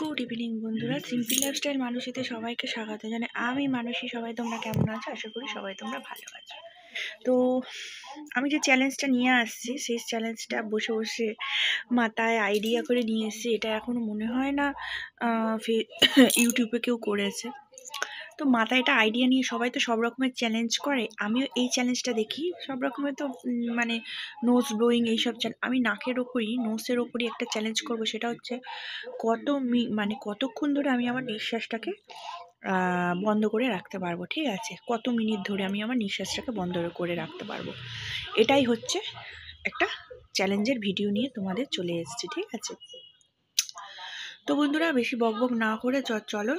Good evening বন্ধুরা, simple lifestyle মানুষীতে সবাইকে স্বাগত জানাই। আমি মানুষী, সবাই তোমরা কেমন আছো? আশা করি সবাই তোমরা ভালো আছো। তো আমি যে চ্যালেঞ্জটা নিয়ে আসছি, সেই চ্যালেঞ্জটা বসে বসে মাথায় আইডিয়া করে নিয়ে এসেছি। এটা এখনো মনে হয় না ইউটিউবে কেউ করেছে। তো মাথায় এটা আইডিয়া নিয়ে সবাই তো সব রকমের চ্যালেঞ্জ করে, আমিও এই চ্যালেঞ্জটা দেখি। সব রকমের তো মানে নোজ ব্লোয়িং এইসব আমি নাকের ওপরই, নোসের ওপরই একটা চ্যালেঞ্জ করব। সেটা হচ্ছে কতক্ষণ ধরে আমি আমার নিঃশ্বাসটাকে বন্ধ করে রাখতে পারবো। ঠিক আছে, কত মিনিট ধরে আমি আমার নিঃশ্বাসটাকে বন্ধ করে রাখতে পারবো। এটাই হচ্ছে একটা চ্যালেঞ্জের ভিডিও নিয়ে তোমাদের চলে এসেছি। ঠিক আছে, তো বন্ধুরা বেশি বকবক না করে চলো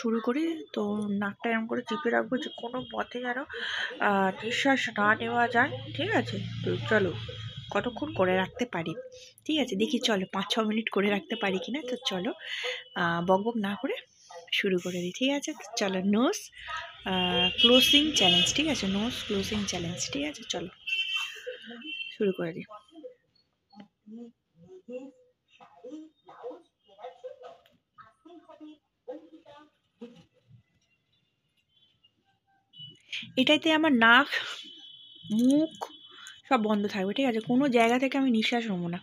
শুরু করি। তো নাকটা এমন করে চিপে রাখবো যে কোনো পথে যেন নিঃশ্বাস না নেওয়া যায়। ঠিক আছে, তো চলো কতক্ষণ করে রাখতে পারি। ঠিক আছে, দেখি চলো 5-6 মিনিট করে রাখতে পারি কিনা। তো চলো বকবক না করে শুরু করে দিই। ঠিক আছে, তো চলো নোজ ক্লোজিং চ্যালেঞ্জ। ঠিক আছে, নোজ ক্লোজিং চ্যালেঞ্জ। ঠিক আছে, চলো শুরু করে দিই। এটাতে আমার নাক, মুখ সব বন্ধ থাকবে। ঠিক আছে, কোনো জায়গা থেকে আমি নিঃশ্বাস নেবো না।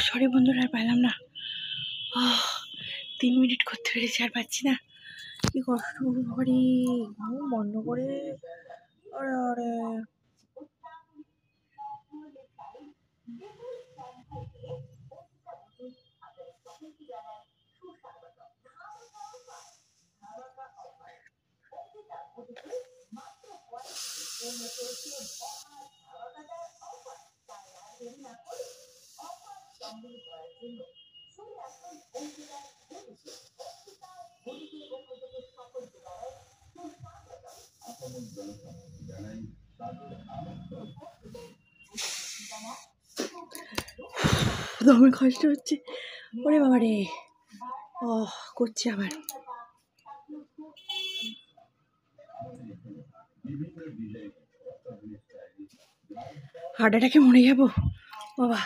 সরি বন্ধুরা, আর পাইলাম না। 3 মিনিট করতে পেরেছি, আর পাচ্ছি না। কি কষ্ট করি, ঘুম বন্ধ করে। আরে আরে দমে কষ্ট হচ্ছে। ওরে বাবা রে, করছি আবার। হার্ট অ্যাটাকে মরে যাবো বাবা।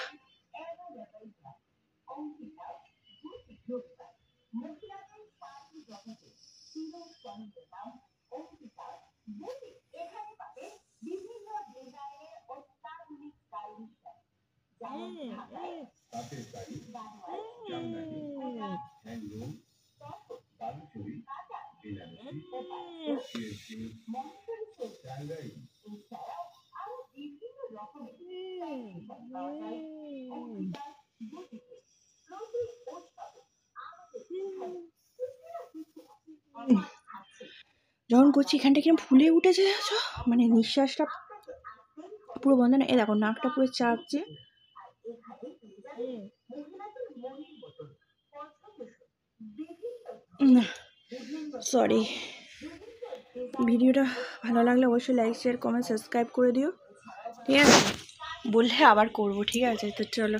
যখন করছি এখানটা কিরম ফুলে উঠেছে, মানে নিঃশ্বাসটা পুরো বন্ধ না। এ দেখো নাকটা পুরো চাপছে। সরি। ভিডিওটা ভালো লাগলে অবশ্যই লাইক শেয়ার কমেন্ট সাবস্ক্রাইব করে দিও, ঠিক আছে? বললে আবার করব, ঠিক আছে? তো চলো।